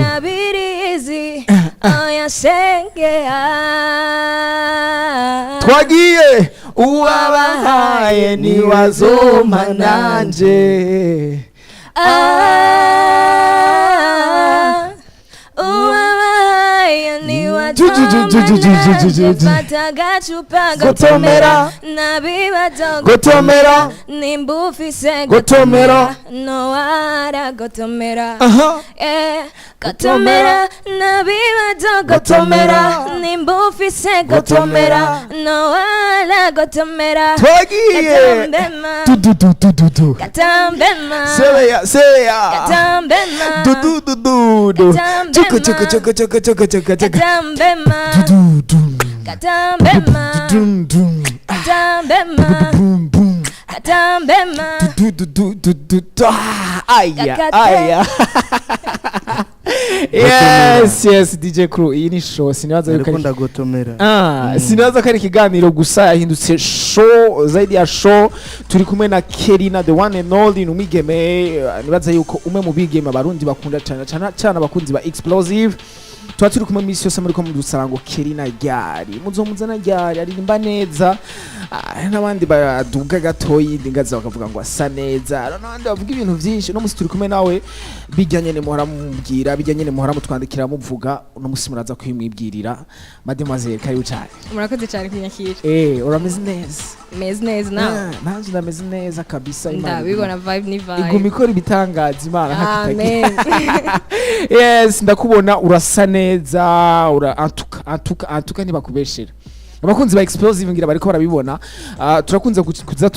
Girabirizi oyashengea twagiye uwabahaye niwazoma nanje uwabahaye niwazoma nanje fata gachupa gotomera nabibazo gotomera nimbufise gotomera noara gotomera gotomera nabibazo gotomera nimbufise gotomera noara gotomera twagiye du katambema seya katambema du choko katambema katambema katambema katambema aya yes DJ Crew iyi ni show sinibaza yuko ndakunda gotomera sinibaza ko ari ikiganiro gusa yahindutse show zaidi ya show turi kumwe na Kerina the one and only numigeme nibaza yuko umwe mu bigeme abarundi bakunda cyane abakunzi ba explosive tuba turi kumwe misi yose muri ko mudusarango Kerina ryari muzomuzana ryari aririmba neza n'abandi baduga gatoyi ndingaza bakavuga ngo asa neza n'abandi bavuga ibintu byinshi no musi turi kumwe nawe bijyanye ne muhora mubwira bijyanye ne muhora mutwandikira muvuga no musi muraza kwimwibwirira mademoiselle karibu cyane murakoze cyane kunyakira urameze neza meze neza nawe nanjye ndameze neza kabisa imana ndabibona vibe ni vibe iguma ikora ibitangaza imana hakitaki yes ndakubona urasa neza antuka ntibakubeshera abakunzi ba explosive ngira bariko barabibona turakunze kuza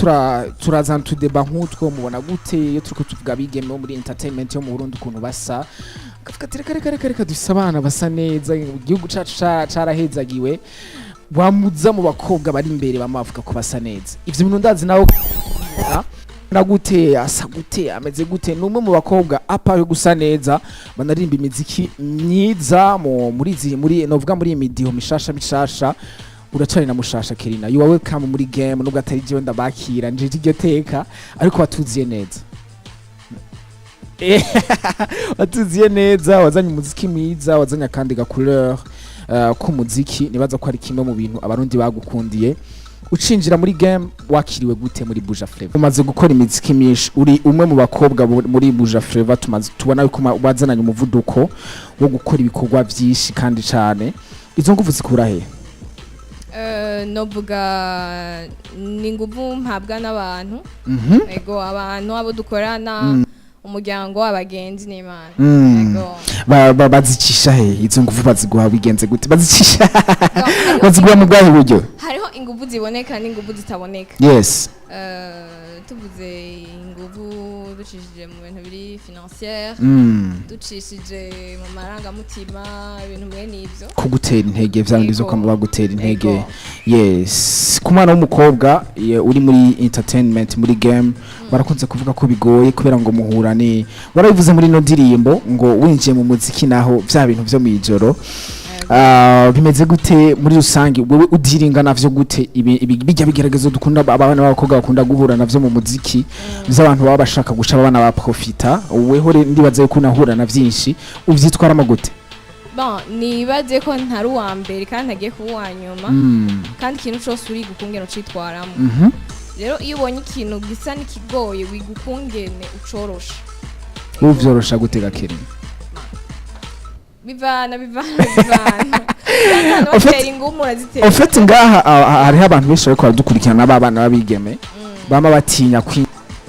turazana tudeba nk'utwo mubona gute iyo turiko tuvuga bigeme muri entertainment yo mu Burundi ukuntu basa kavuga reka dusabana basa neza igihugu cacu carahezagiwe wamuza mu bakobwa bari imbere bamavuga ko basa neza ivyo bintu ndazi nawe na gute asa gute ameze gute numwe mu bakobwa apa yo gusa neza banaririmba imiziki myiza muri novuga muri imidiho mishasha uracari na mushasha Kerina you are welcome muri game nubwo atari je ndabakira nje iryo teka ariko batuziye neza batuziye neza wazanye umuziki mwiza wazanye kandi ga couleur k'umuziki nibaza ko ari kimwe mu bintu abarundi bagukundiye ucinjira muri game wakiriwe gute muri Buja Flavor umaze gukora imiziki myinshi uri umwe mu bakobwa muri Buja Flavor tumaze tubona yuko bazananye umuvuduko wo gukora ibikorwa byinshi kandi cyane izo nguvu zikura he novuga ni nguvu mpabwa n'abantu ego abantu abo dukorana umuryango abagenzi n'Imana ego bazicisha he izo nguvu baziguha bigenze gute bazicisha baziguha mu bwahe buryo hariho inguvu ziboneka n'inguvu zitaboneka yes tuvuze inguvu ducishije mu bintu biri financière ducishije mu marangamutima ibintu mwe nivyo kugutera intege vyandi zo kwa bagutera intege yes ku mwana w'umukobwa uri muri entertainment muri game barakunze kuvuga ko bigoye kubera ngo muhurane warabivuze muri no ndirimbo ngo winjiye mu muziki naho vya bintu vyo mwijoro bimeze gute muri rusangi wewe udiringa navyo gute bijya bigeragezo dukunda abana b'abakobwa bakunda guhura navyo mu muziki by'abantu baba bashaka guca abana ba profita weho ndibaze yuko unahura na vyinshi uvyitwaramo gute bon nibaze ko ntari uwa mbere kandi agiye kuba uwa nyuma kandi ikintu cyose uri gukungena ucitwaramo rero iyo ubonye ikintu gisa n'ikigoye wigukungene ucorosha uvyorosha gutega Kerina bivana en fait ngaha hariho abantu benshi bariko baradukurikirana n'abana babigeme bama batinya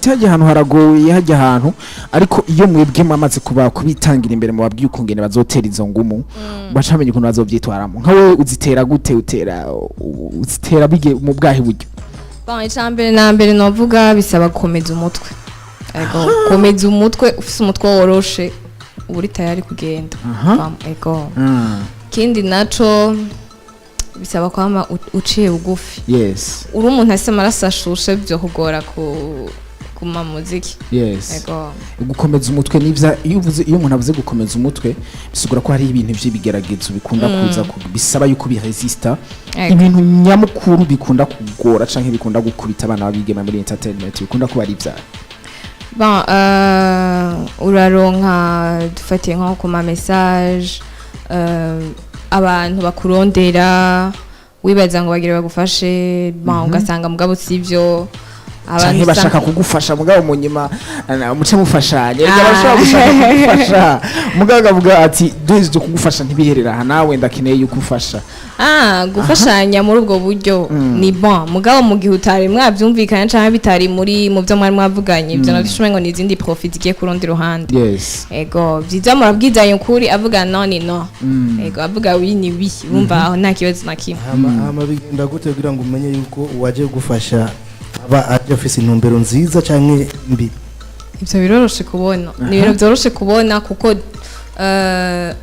hajya ahantu haragoye hajya ahantu ariko iyo mwebwe mwamaze kubitangira imbere mu babwiye ukungene bazotera izo ngumu bacamenye ukuntu bazovyitwaramo nka wewe uzitera gute uzitera bige mu bwahe buryo icambere na mbere novuga bisaba gukomeza umutwe ego komeza umutwe ufise umutwe woroshe uri tayari kugenda ego kindi naco bisaba kwama uciye bugufi yes uri umuntu ase marasashushe byo kugora kuma muziki yes ego gukomeza umutwe nivya iyo umuntu avuze gukomeza umutwe bisigura ko hari ibintu by'ibigeragezo bikunda kuza bisaba yuko biresista ibintu nyamukuru bikunda kugora canke bikunda gukubita abana babigema muri entertainment bikunda kuba ari bya bon uraronka dufatiye nko ku ma message abantu bakurondera wibaza ngo bagire bagufashe bon ugasanga mugabo sivyo abantu bashaka kugufasha mugabo munyima muce mufashanye bashaka gushaka kugufasha mugabo avuga ati duze kugufasha ntibiherera aha nawe ndakeneye yukufasha gufashanya muri ubwo buryo ni bon mugabo mu gihe utari mwavyumvikana canke bitari muri mu byo mwari mwavuganye ibyo nabishume ngo nizindi profit igiye kurundi ruhande ego byiza murabwizanye ukuri avuga no ni no ego avuga wi ni wi bumva aho nta kibazo na kimwe ama bigenda gute kugira ngo umenye yuko waje gufasha aba aje ofisi intumbero nziza canke mbi ivyo biroroshe kubona ni ibintu byoroshe kubona kuko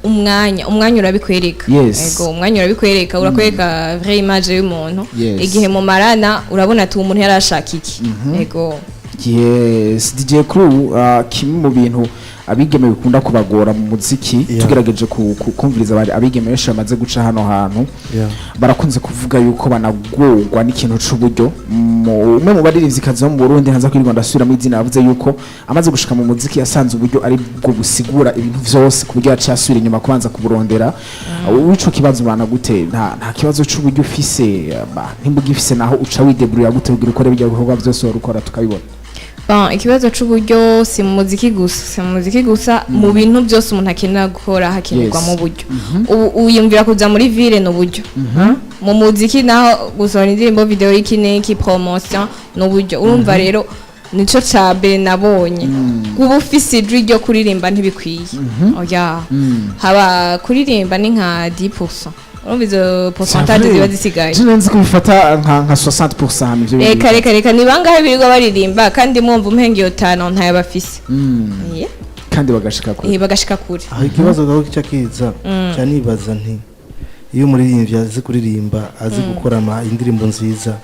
umwanya urabikwereka ego umwanya urabikwereka urakwereka vrai image y'umuntu igihe mu marana urabona ati umuntu yarashaka iki ego yes DJ Crew kimwe mu bintu abigeme bikunda kubagora mu muziki tugerageje kumviriza abigeme benshi bamaze guca hano hantu barakunze kuvuga yuko banagorwa n'ikintu c'uburyo umwe mu baririmbikazi bo mu Burundi ntaza kwirirwa ndasubira mu izina yavuze yuko amaze gushika mu muziki yasanze uburyo ari bwo busigura ibintu vyose ku buryo yacasubira inyuma kubanza kuburondera wico kibazo bana gute nta kibazo c'uburyo ufise ntimbugifise naho uca wideburira gute kugira ukore bijya bikorwa vyose urukora tukabibona ikibazo c'uburyo si mu muziki gusa mu bintu byose umuntu akenera gukora hakenerwa mu buryo uyumvira kuza muri ville no buryo mu muziki naho gusohora indirimbo video y'iki promotion no buryo urumva rero nico cabe nabonye kuba ufise ijwi ryo kuririmba ntibikwiye oya haba kuririmba ni nka 10%. Urumva izo pourcentage ziba zisigaye. Nzi kubifata nka 60% ivyo bintu. Reka ni bangahe birirwa baririmba kandi mwumva umpengiyo 5 ntayo bafise. Kandi bagashika kure. Bagashika kure. Aho ikibazo gaho kicakiza cyanibaza nti iyo umuririmbyi azi kuririmba azi gukora indirimbo nziza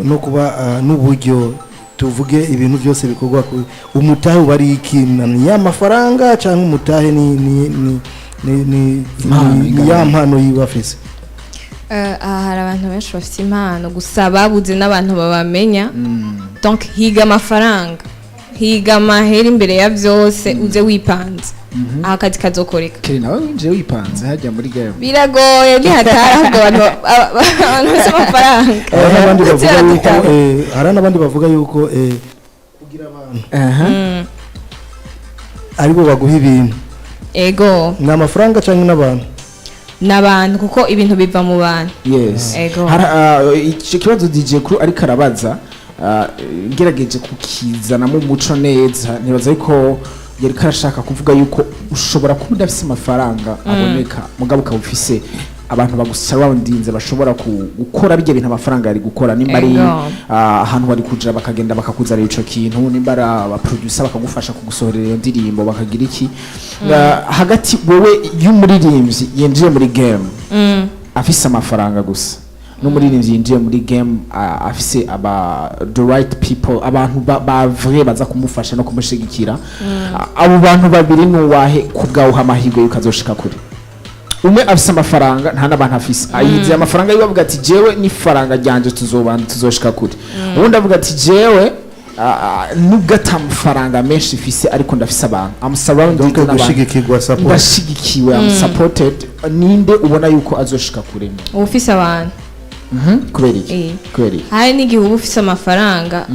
no kuba n'uburyo tuvuge ibintu byose bikorwa umutahe bari ikintu y'amafaranga cyangwa umutahe ni ya mpano y'ibafise hari abantu benshi bafite impano gusa babuze n'abantu babamenya donc higa amafaranga higa amahera imbere ya byose uze wipanze akazi kazokoreka kiri nawe winje wipanze hajya muri game biragoye ntihatara ahubwo abantu bafite amafaranga hari n'abandi bavuga yuko kugira abantu aribo baguha ibintu ego ni amafaranga cyangwa n'abantu kuko ibintu biva mu bantu yes ego icyo kibazo DJ Crew ariko arabaza ngerageje kukizana mu muco neza nibaza yuko yari karashaka kuvuga yuko ushobora kuba udafise amafaranga aboneka mugabo ukaba ufise abantu bagusaba ndinze bashobora gukora bijye bintu amafaranga yari gukora nimba ari ahantu bari kuja bakagenda bakakuzanira ico kintu nimba ari aba producer bakagufasha kugusohorera iyo ndirimbo bakagira iki hagati wewe y'umuririmbyi yinjiye muri game afise amafaranga gusa n'umuririmbyi yinjiye muri game afise the right people abantu ba vrai baza kumufasha no kumushigikira abo bantu babiri nuwahe kubgaho amahirwe yukazoshika kuri umwe afise amafaranga nta nabantu afise ayize amafaranga yibavuga ati jewe ni faranga ryanje tuzoshika kuri ubundi avuga ati jewe nugata amafaranga menshi ifise ariko ndafise abantu am surrounded ndashigikiwe am supported ninde ubona yuko azoshika kuri ufise abantu kubera iki hari n'igihe uba ufise amafaranga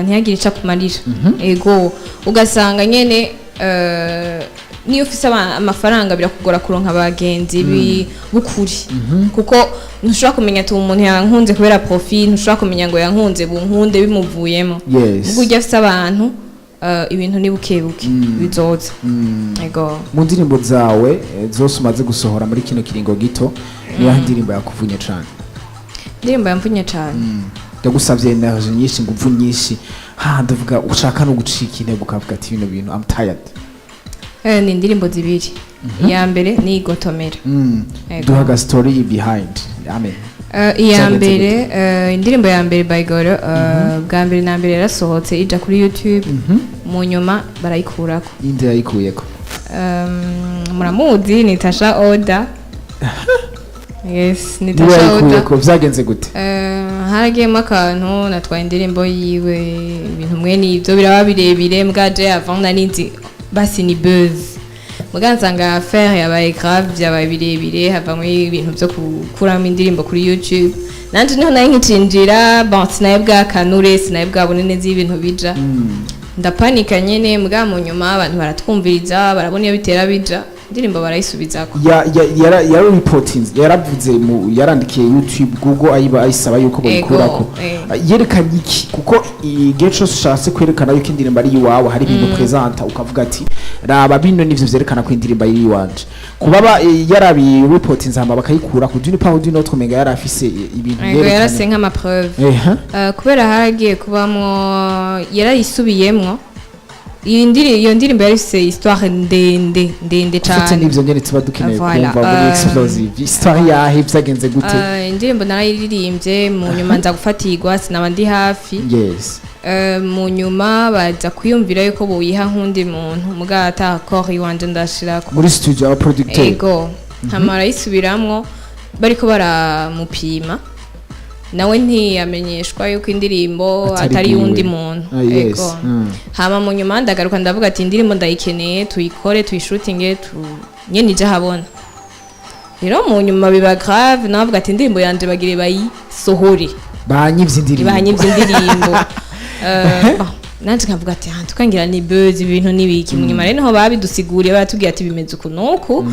ntiyagira ica kumarira ego ugasanga nyene niyo ufise amafaranga birakugora kuronka abagenzi bukuri kuko ntushobora kumenya ati umuntu yankunze kubera profit ntushobora kumenya ngo yankunze bunkunde bimuvuyemo ubwo ujya afise abantu ibintu ni bukebuke bizoza ego mu ndirimbo zawe zose umaze gusohora muri kino kiringo gito niyo ndirimbo yakuvunye cyane ndirimbo yamvunye cyane ndagusavye energy nyinshi nguvu nyinshi ndavuga ushaka no gucika intego ukavuga ati bino bintu I'm tired ni indirimbo zibiri iya mbere ni igotomera duhaga story behind amen iya mbere indirimbo ya mbere by Goro bwa mbere na mbere yarasohotse ija kuri YouTube mu nyuma barayikurako inde yayikuyeko muramuzi ni Tasha Oda yes ni niwe yayikuye Tasha ko vyagenze gute haragiyemo akantu natwaye indirimbo yiwe ibintu mwe n'ibyo biraba birebire mbwaje avant narinzi basi ni buzz muga nsanga affaire yabaye grave byabaye birebire havamwe ibintu byo gukuramo indirimbo kuri YouTube nanje niho nayo nkicinjira bon sinaye bwa kanure sinaye bwa bunene z'ibintu bija ndapanika nyene muga mu nyuma abantu baratwumviriza barabona iyo bitera bija indirimbo barayisubizako ya reporting yaravuze yarandikiye YouTube Google ayisaba yuko boyikurako yerekanye iki kuko igihe cyose ushatse kwerekana yuko indirimbo ari iwawe hari ibintu presenta ukavuga ati raba bino nivyo vyerekana ko indirimbo ari iwanje kubaba yarabi reporting hama bakayikura ku duni pa duni notwe menga yarafise ibintu yerekana yarase nk'ama preuve kubera haragiye kubamwo yarayisubiyemwo iyo ndirimbo yarifise histoire ndende cyane nivyo nyene tuba dukeneye kumva muri explosive histoire yahe vyagenze gute indirimbo narayiririmbye mu nyuma nza gufatirwa sinaba ndi hafi yes mu nyuma baza kwiyumvira yuko boyiha nk'undi muntu muga atakora iwanje ndashirako muri studio aba producteur ego ntamara yisubiramwo bariko baramupima nawe ntiyamenyeshwa yuko indirimbo atari yundi muntu ego hama mu nyuma ndagaruka ndavuga ati indirimbo ndayikeneye tuyikore tuyishootinge nyene ije ahabona rero mu nyuma biba grave navuga ati indirimbo yanje bagire bayisohore banyivye indirimbo nanje nkavuga ati tukangira ni buzz ibintu nibiki mu nyuma rero niho babidusiguriye batubwiye ati bimeze ukunuku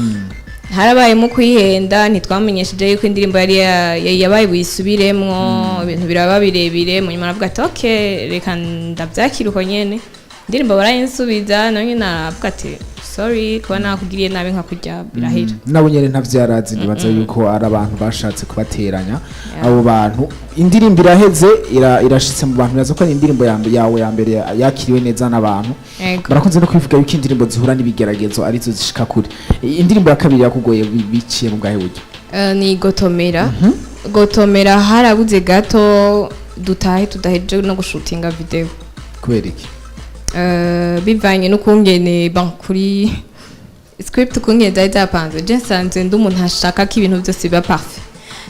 harabayemo kwihenda ntitwamenyesheje yuko indirimbo yari yabaye buyisubiremwo ibintu biraba birebire mu nyuma navuga ati okay reka ndavyakiruko nyene indirimbo barayinsubiza none navuga ati sorry kuba nakugiriye nabi nka kurya birahera nabo nyene ntavyarazi nibaza yuko ari abantu bashatse kubateranya abo bantu indirimbo iraheze irashitse mu bantu yaza ko ari indirimbo yawe ya mbere yakiriwe neza n'abantu barakunze no kwivuga yuko indirimbo zihura n'ibigeragezo arizo zishika kuri indirimbo ya kabiri yakugoye biciye mu bwahe buryo ni gotomera harabuze gato dutahe tudaheje no gushutinga video kubera iki bivanye n'ukungene kuri script ukungene zari zapanze je nsanze ndi umuntu ashaka ko ibintu byose biba parfait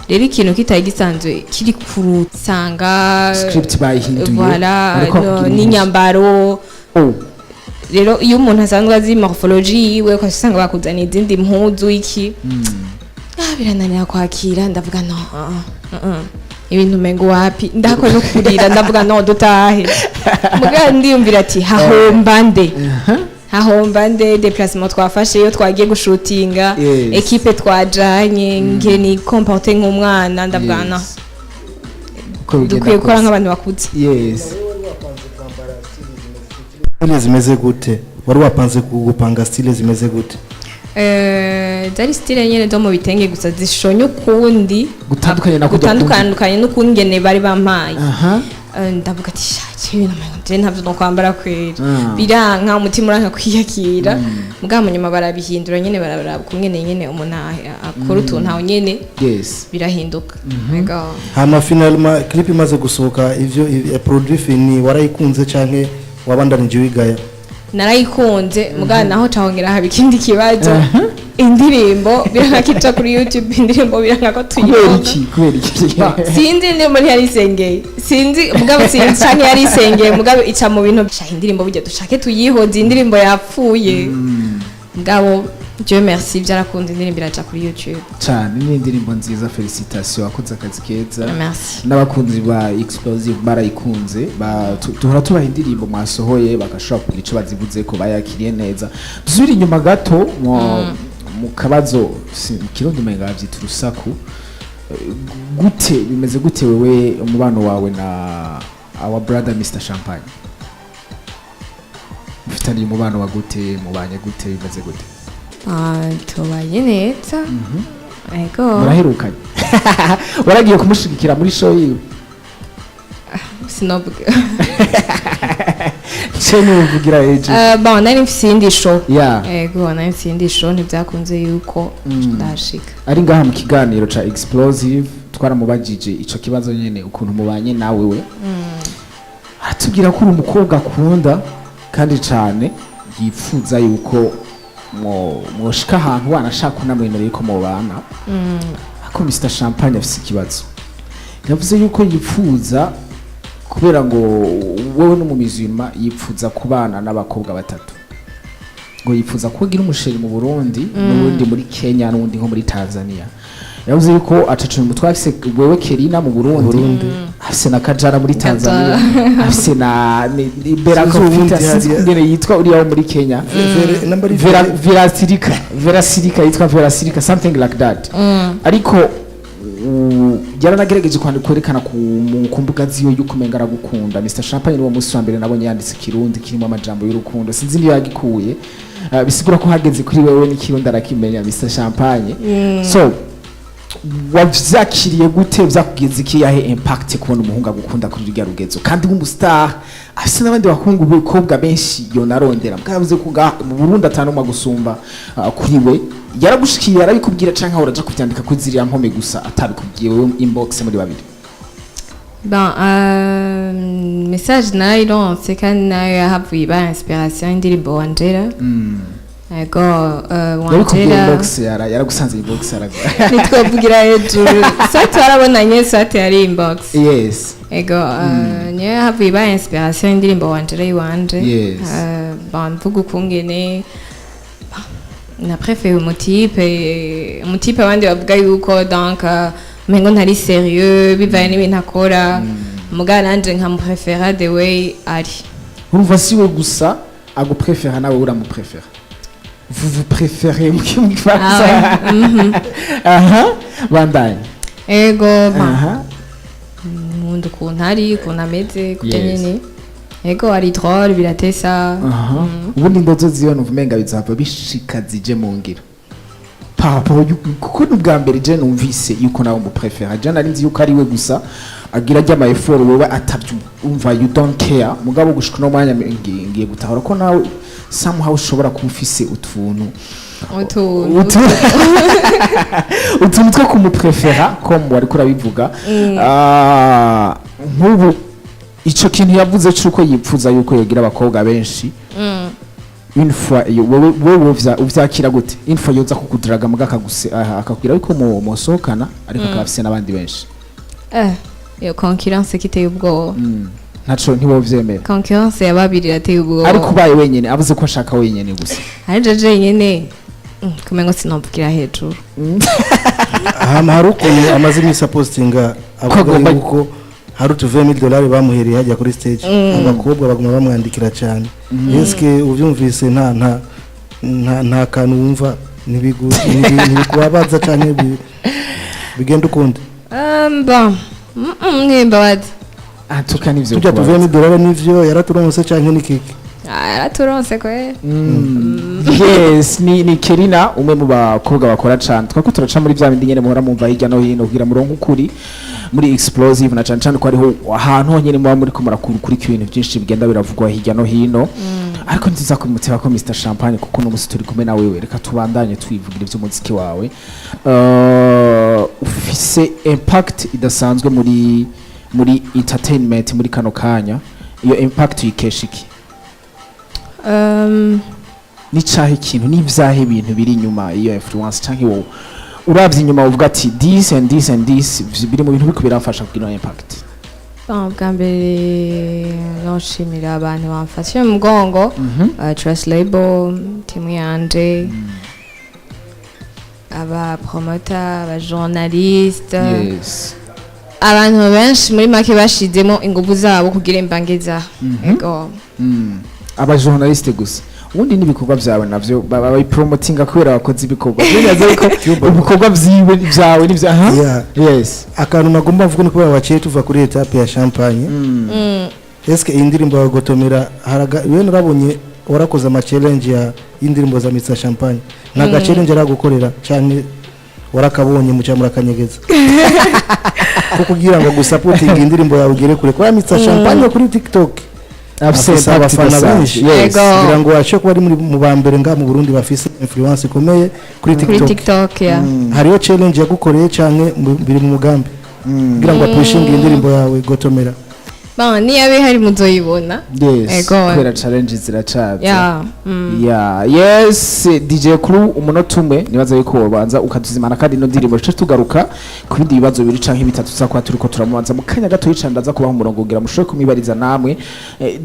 rero ikintu kitari gisanzwe kiri kurusanga script bayihinduye voilà n'inyambaro rero iyo umuntu asanzwe azi morphology yiwe ko usanga bakuzana izindi mpuzu iki birananira kwakira ndavuga no ibintu mengo wapi ndako no kurira ndavuga no dutahe muga ndiyumvira ati hahomba nde déplacement twafashe iyo twagiye gushutinga equipe twajanye nge ni comporter nk'umwana ndavuga no dukwiye gukora nk'abantu bakuze style zimeze gute wari wapanze gupanga style zimeze gute zari style nyene zo mu bitenge gusa zishonye ukundi gutandukanye n'ukungene bari bampaye ndavuga ati shaki ibintu je ntavyo no kwambara kwera biranka umutima uranka kwiyakira muga mu nyuma barabihindura nyene barabara kungene nyene umuntu akora utuntu aho nyene birahinduka hama finalement clip imaze gusohoka ivyo produit fini warayikunze canke wabandanije wigaya narayikunze muga naho cahongera haba ikindi kibazo indirimbo biranka kica kuri YouTube indirimbo biranka ko tuyibona kubera iki sinzi ndi muri hari sengeye sinzi mugabo sinzi cyane yari sengeye mugabo ica mu bintu bya indirimbo bijya dushake tuyihoze indirimbo yapfuye mugabo Dieu merci byarakunze indirimbo iraca kuri YouTube cyane ni indirimbo nziza felicitation wakoze akazi keza merci n'abakunzi ba explosive barayikunze tuhora tubaha indirimbo mwasohoye bagashobora kugira ico bazivuze ko bayakiriye neza dusubira inyuma gato mu kabazo kirundi menga byita urusaku gute bimeze gute wewe umubano wawe na our brother Mr Champagne mufitanye umubano wa gute mubanye gute bimeze gute tubanye neza ego muraherukanye waragiye kumushigikira muri show yiwe sinobuga cyane uvugira eje bon nari mfise indi show yeah ego nari mfise indi show ntibyakunze yuko ndashika ari ngaha mu kiganiro ca explosive twaramubajije ico kibazo nyene ukuntu mubanye nawe we atubwira ko uri umukobwa akunda kandi cyane yifuza yuko mwoshika ahantu wanashaka unamwemereye ko mubana ako Mr Champagne afise ikibazo yavuze yuko yipfuza kubera ngo wowe n'umumizima yipfuza kubana n'abakobwa batatu ngo yipfuza kugira umusheri mu Burundi n'ubundi muri Kenya n'ubundi nko muri Tanzania yavuze yuko atacu mu twafise wewe Kerina mu Burundi afise na Kajara muri Tanzania afise na Berako ngene yitwa uri aho muri Kenya Verasirika yitwa Verasirika something like that ariko yaranagerageje kwerekana ku mbuga ziyo yuko menga aragukunda Mr Champagne niwo musi wa mbere nabonye yanditse kirundi kirimo amajambo y'urukundo sinzi niyo yagikuye bisigura ko hageze kuri wewe n'ikirundi arakimenya Mr Champagne so wavyakiriye gute vyakugeze iki yahe impact kubona umuhungu agukunda kuri rya rugezo kandi nk'umustar afise n'abandi bakungu b'ikobwa benshi yo narondera mkavuze ko mu Burundi atanu magusumba kuri we yaragushikiye yarabikubwira canka uraja kuvyandika kuri ziriya mpome gusa atabikubwiye wewe inbox muri babiri message nayo ironse kandi nayo yahavuye ba inspiration indirimbo wangera ego wangera inbox yaragusanze inbox nitwavugira hejuru site warabonanye site yari inbox yes ego niyo yahavuye ba inspiration indirimbo wangera yiwanje mvuga ukungene na préféré umutipe abandi bavuga yuko donc mengo ntari sérieux bivaye n'ibintu akora muga nanje nkamupréféra the way ari urumva siwe gusa agupréféra nawe uramupréféra vous préférez mu Faransa bandanye ego mundu kuntari kunameze kutenyene ego ari drôle biratesa ubundi ndozo ziyo nuvumenga bizava bishika zije mu ngiro papa kuko n'ubwa mbere je numvise yuko nawe mu préféra je nari nzi yuko ari we gusa agira ajya ama effort wewe atavyu umva you don't care mugabo gushika no mwanya ngiye gutahura ko nawe somehow ushobora kumfise utuntu two kumupréféra comme wari kurabivuga nk'ubu ico kintu yavuze cyuko yipfuza yuko yogira abakobwa benshi une fois wewe uvyakira gute une fois yoza kukudiraga muga akakubwira yuko musohokana ariko akafise n'abandi benshi iyo concurrence kiteye ubwoba ntaco ntiwovyemera concurrence yababiri rateye ubwoba ariko ubaye wenyene avuze ko ashaka wenyene gusa ari jeje nyene kumengo sinomvugira hejuru hari ukuntu amaze imisi postinga avuga yuko hari $20,000 bamuhereye hajya kuri stage abakobwa baguma bamwandikira cyane eske uvyumvise nta kantu wumva ntibikubabaza cyane bigenda ukundi nimbabazi tukani ivyo tujya $20,000 nivyo yaraturonse cyane n'ikiki yaraturonse kwe yes ni Kerina umwe mu bakobwa bakora cyane twako turaca muri bya bindi nyene muhora mumva hirya no hino kugira murongo ukuri muri explosive na cyane ko ariho ahantu honyene muba muri ko murakuru kuri ibintu byinshi bigenda biravugwa hirya no hino ariko nziza ko muteba ko Mr Champagne kuko no musi turi kumwe na wewe reka tubandanye twivugira ivy'umuziki wawe ufise impact idasanzwe muri entertainment muri kano kanya iyo impact yikeshiki ni cyahe ikintu n'ivyahe ibintu biri inyuma iyo influence canke wowe uravye inyuma uvuga ati this and this and this biri mu bintu biko birafasha kugira impact bwa mbere noshimira abantu bamfashe mu mugongo Trust Label timu yanje aba promoter aba journaliste abantu benshi muri make bashizemo ingufu zabo kugira imbangeza ego aba journaliste gusa ubundi nibikorwa byawe navyo baba promotinga kubera abakozi ibikorwa byaza ariko ibikorwa byawe nivyo yes akantu nagomba mvuga ni kubera baciye tuva kuri etape ya Champagne eske indirimbo bagotomera haraga we narabonye warakoze ama challenge ya indirimbo za Mr Champagne naga challenge aragukorera cyane warakabonye mu cyamura kanyegeza kukugira ngo gusupporting indirimbo yawe ugere kure kwa Mr Champagne kuri TikTok afise abafana benshi kugira ngo washe kuba ari mu bambere nga mu Burundi bafise influence ikomeye kuri TikTok hariyo challenge yagukoreye cyane biri mu mugambi kugira ngo apushinge indirimbo yawe gotomera Ba niya bihari muzoyibona. Yes. Kubera challenge ziracaza. Yes, DJ Kuri umunota umwe nibaza yuko wabanza ukaduzimana kandi no ndirimbo cyo tugaruka ku bindi bibazo biri canke bitatu zakwa turiko turamubanza mu kanya gato yicandaza kubaho umurongo kugira mushobore kumibariza namwe.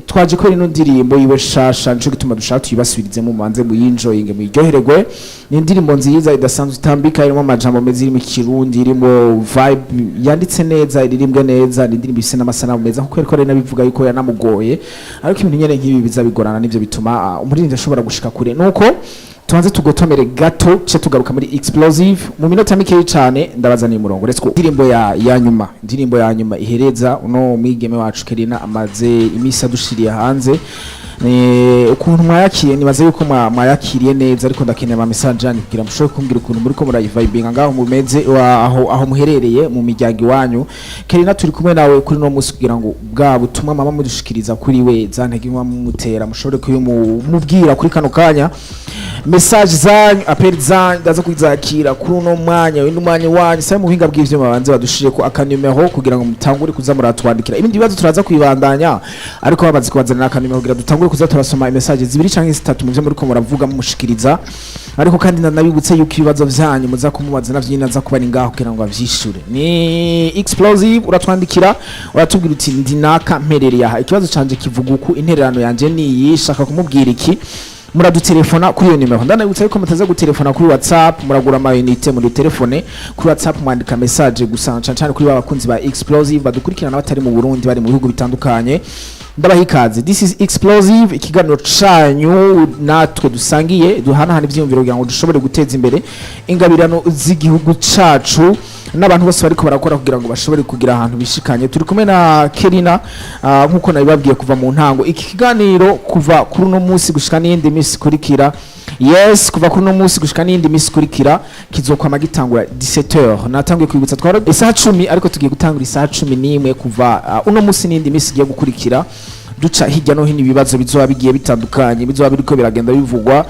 Twaje ko ino ndirimbo yiwe shasha nico gituma dushaka tuyibasubirize mu manze mu yinjoyinge mu iryohererwe. Ni indirimbo nziza idasanzwe itambika irimo amajambo meza irimo ikirundi irimo vibe yanditse neza iririmbwe neza ni indirimbo ifise n'amasanamu meza kuko ariko rena bivuga yuko yanamugoye ariko ibintu nyene nk'ibi bizabigorana nivyo bituma umuririmbyi ashobora gushika kure nuko tubanze tugotomere gato cyo tugaruka muri explosive mu minota mike cyane ndabaza ni murongo let's go. Indirimbo ya nyuma ihereza uno mwigeme wacu Kerina amaze imisa dushiriye hanze ukuntu mwayakiriye nibaze yuko mwayakiriye neza ariko ndakeneye ama message yani kugira mushobore kumbwira ukuntu muri ko murayivibinga ngaho mumeze aho muherereye mu miryango iwanyu. Kerina turi kumwe nawe kuri no musi kugira ngo bwa butumwa mama mudushikiriza kuri we zantege mumutera mushobore kuyumubwira kuri kano kanya message zanyu appel zanyu ndaza kwizakira kuri uno mwanya w'indumanye wanyu sai mu buhinga bw'ivyo mabanze badushire ko akanimero kugira ngo mutangure kuza muratwandikira ibindi bibazo turaza kwibandanya ariko babazi kubazana akanimero kugira dutangure kuza turasoma message zibiri canke zitatu mu byo muri ko muravuga mumushikiriza ariko kandi nabibutse yuko ibibazo vyanyu muza kumubaza navyo nyina za kuba ni ngaho kugira ngo avyishure ni explosive uratwandikira uratubwira uti ndinaka mperereye aha ikibazo canje kivuga uku intererano yanje ni yishaka kumubwira iki muradutelefona kuri iyo nimero ndanabutsa yuko mutaza gutelefona kuri WhatsApp muragura amayinite muri telefone kuri WhatsApp mwandika message gusa cyane kuri babakunzi ba explosive badukurikirana batari mu Burundi bari mu bihugu bitandukanye ndabahikaze. This is explosive ikiganiro canyu natwe dusangiye duhanahana ivyiyumviro kugira ngo dushobore guteza imbere ingabirano z'igihugu cacu n'abantu bose bariko barakora kugira ngo bashobore kugira ahantu bishikanye. Turi kumwe na Kerina nkuko nabibabwiye kuva mu ntango iki kiganiro kuva kuri no munsi gushika n'indi minsi kurikira. Yes, kuva kuri no munsi gushika n'indi minsi kurikira kizokwama gitangura 17h. Natangiye kwibutsa twara isaha 10 ariko tugiye gutangura isaha 11 kuva uno munsi n'indi minsi giye gukurikira duca hirya no hino ibibazo bizoba bigiye bitandukanye bizoba biriko biragenda bivugwa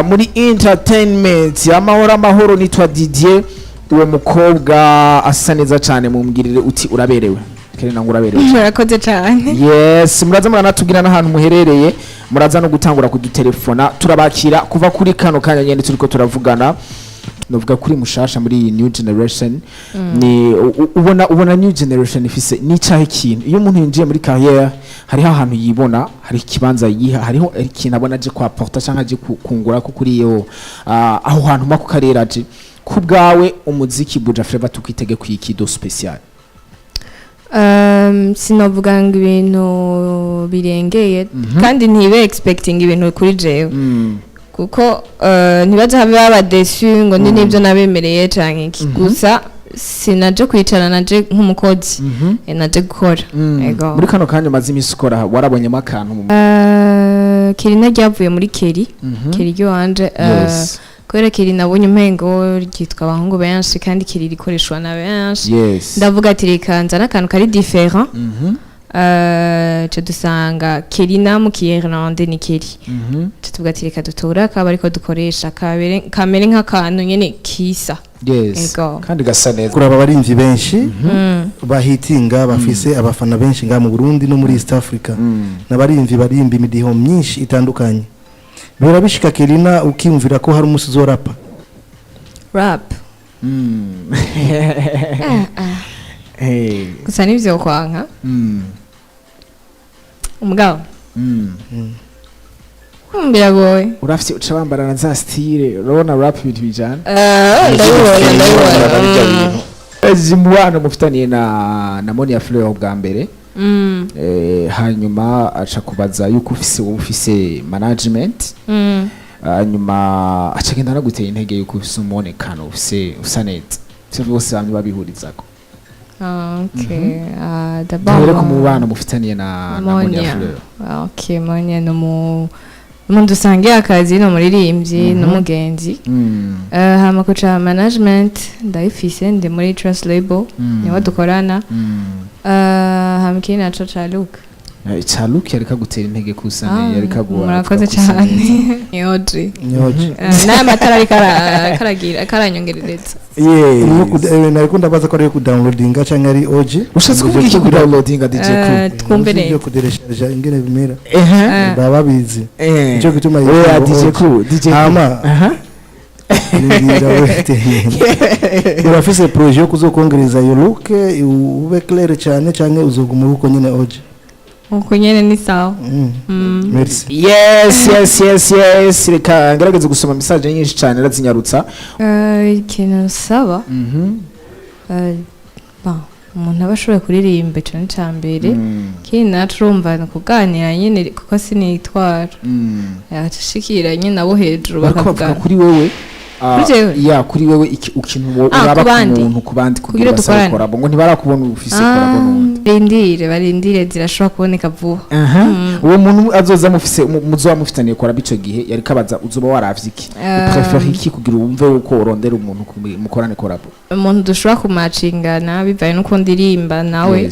muri entertainment. Amahoro nitwa Didier uwo mukobwa asa neza cyane mumbwirire uti uraberewe. Kerina ngo uraberewe murakoze cyane. Yes, muraza muranatubwira n'ahantu muherereye muraza no gutangura kudutelefona turabakira kuva kuri kano kanya nyene turiko turavugana novuga kuri mushasha muri new generation. Ni ubona new generation ifise ni cyahe kintu iyo umuntu yinjiye muri carrière hariho ahantu yibona hari ikibanza yiha hariho ikintu abona aje kwa porta cyangwa aje kungura ko kuri yo aho hantu mako karera aje kubgawe umuziki Buja Flava tukitege kwikido special. Sinovuga ngo ibintu birengeye kandi ntibe expecting ibintu kuri jewe kuko ntibaje habe baba desu ngo ndi nibyo nabemereye canke iki gusa sinaje kwicara naje nk'umukozi naje gukora ego muri kano kanya mazi imisukora warabonye makantu Kerina ryavuye muri Keri ryo wanje kubera Keri nabonye umengo ryitwa abahungu benshi kandi Keri rikoreshwa na benshi ndavuga ati reka nzana akantu kari different cyo dusanga Kerina mu Kiirlande ni Keri tuvuga ati reka dutora akaba ariko dukoresha kamere nk'akantu nyene kisa kandi gasa neza kuraba barimvyi benshi bahitinga bafise abafana benshi nga mu Burundi no muri East Africa n'abarimvyi barimba imidiho myinshi itandukanye. Birabishika Kerina ukimvira ko hari umusi zo rap gusa nivyo kwanka umugabo biragoye urafite uca bambara na za style urabona rap ibintu bijana ndabibona zimbwana mufitaniye na Monia Fleur bwa mbere hanyuma aca kubaza yuko ufise management hanyuma aca genda naguteye intege yuko ufise umonekano ufise usanete cyo bose bamwe babihurizako. Okay, d'abord ko mubana mufitaniye na Monia Fleur. Okay, Monia no umuntu usangiye akazi no muririmbyi n'umugenzi hama ko cha management ndayifise ndi muri trust label niho dukorana hamkina cha Luke Chaluki yareka gutera intege kusane yareka guha murakoze cyane nyoje na matara ari karagira karanyongerereza nariko ndabaza ko ari ku downloadinga canke ari OG ushatse kuvuga iki ku downloadinga DJ Crew twumve neza yo kuderesharja ingene bimera bababizi ico gituma DJ Crew ama urafise projet yo kuzokongereza iyo look ube clair cyane canke uzoguma uko nyene OG uko nyene ni sawa merci yes reka ngerageze gusoma message nyinshi cyane razinyarutsa ikintu saba umuntu aba ashoboye kuririmba cyane cyambere kindi natrumva no kuganira nyene kuko sinitwara yashikira nyene nabo hejuru bakavuga kuri wewe kuri wewe ikintu uraba ku muntu kubandi kugira basakora ngo ntibarakubona ufise korabo nundi barindire zirashobora kuboneka vuba uwo muntu azoza mufise muzoba mufitaniye korabo ico gihe yari kabaza uzoba waravye iki prefer iki kugira umve uko urondera umuntu mukorane korabo umuntu dushobora kumacingana bivaye nuko ndirimba nawe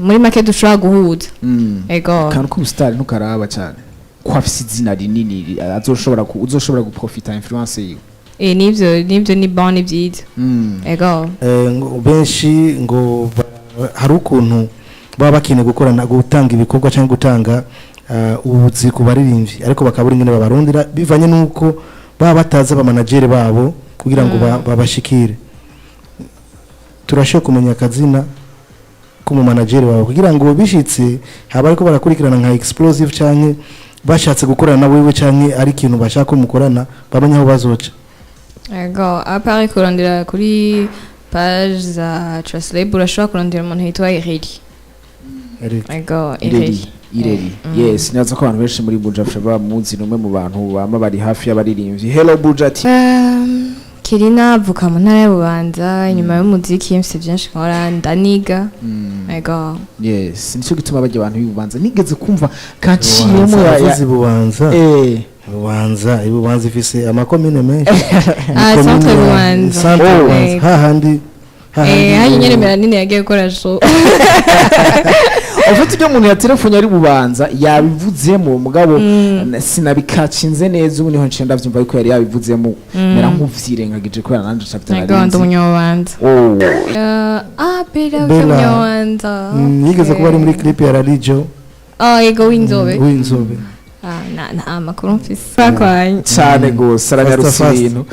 muri make dushobora guhuza ego kantu k'ubustari ntukaraba cyane kwafise izina rinini uzoshobora guprofita influence yiwe nivyo ni bon vyiza ego benshi ngo hari ukuntu baba bakeneye gukorana gutanga ibikorwa cyangwa gutanga ubuzi ku baririmbyi ariko bakabura ingene babarundira bivanye nuko baba bataza ba manager babo kugira ngo babashikire turashoboye kumenya akazina k'umu manager wabo kugira ngo bishitse haba ariko barakurikirana nka explosive canke bashatse gukorana na wewe canke ari ikintu bashaka ko mukorana bamenye aho bazoca ego apari kurondera kuri page za Translate urashobora kurondera umuntu yitwa Ireri ego Ireri yes nazo ko abantu benshi muri Bujafsha bamuzi numwe mu bantu bama bari hafi y'abaririmbyi hello Bujati Kirina avuka mu ntara y'Ububanza inyuma y'umuziki yemse byinshi nkora ndaniga ego yes nico gituma bajya abantu y'Ububanza nigeze kumva kaciyemo Bubanza ifise amakomine menshi centre Bubanza hahandi nyene meranini yagiye gukora show ufite ibyo umuntu ya telefone ari Bubanza yabivuzemo mugabo sinabikacinze neza ubu niho ncenda vyumva yuko yari yabivuzemo mera nk'uvyirengagije kubera nanje chapter nari ego Munyobanza Bella Munyobanza yigeze kuba ari muri clip ya Radio ego w'inzobe na makuru mfise kwanye cyane gose aranyarutse ibintu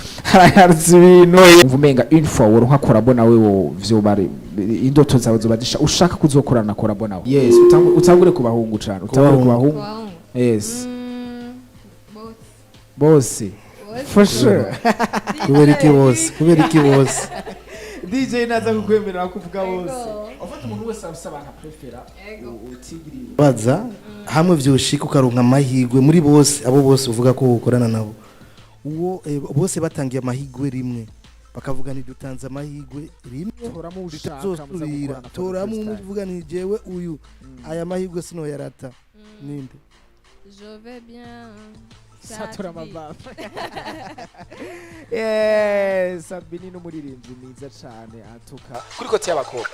uvumenga une fois woronka korabo nawe wo vyo bari indoto zawe zobadisha ushaka kuzokorana na korabo nawe yes utangure kubahungu cyane utangure kubahungu yes bose for sure kubera iki bose DJ naza kukwemerera kuvuga bose ufata umuntu wese abasaba nka prefera utigiri baza hamwe vyoshika ukaronka amahigwe muri bose abo bose uvuga ko ukorana nabo uwo bose batangiye amahigwe rimwe bakavuga ni dutanze amahigwe rimwe toramo umuvuga ni jewe uyu aya mahigwe sino yarata ninde je vais bien satura mababa Sabini n'umuririmbyi mwiza cyane atuka kuri kote y'abakobwa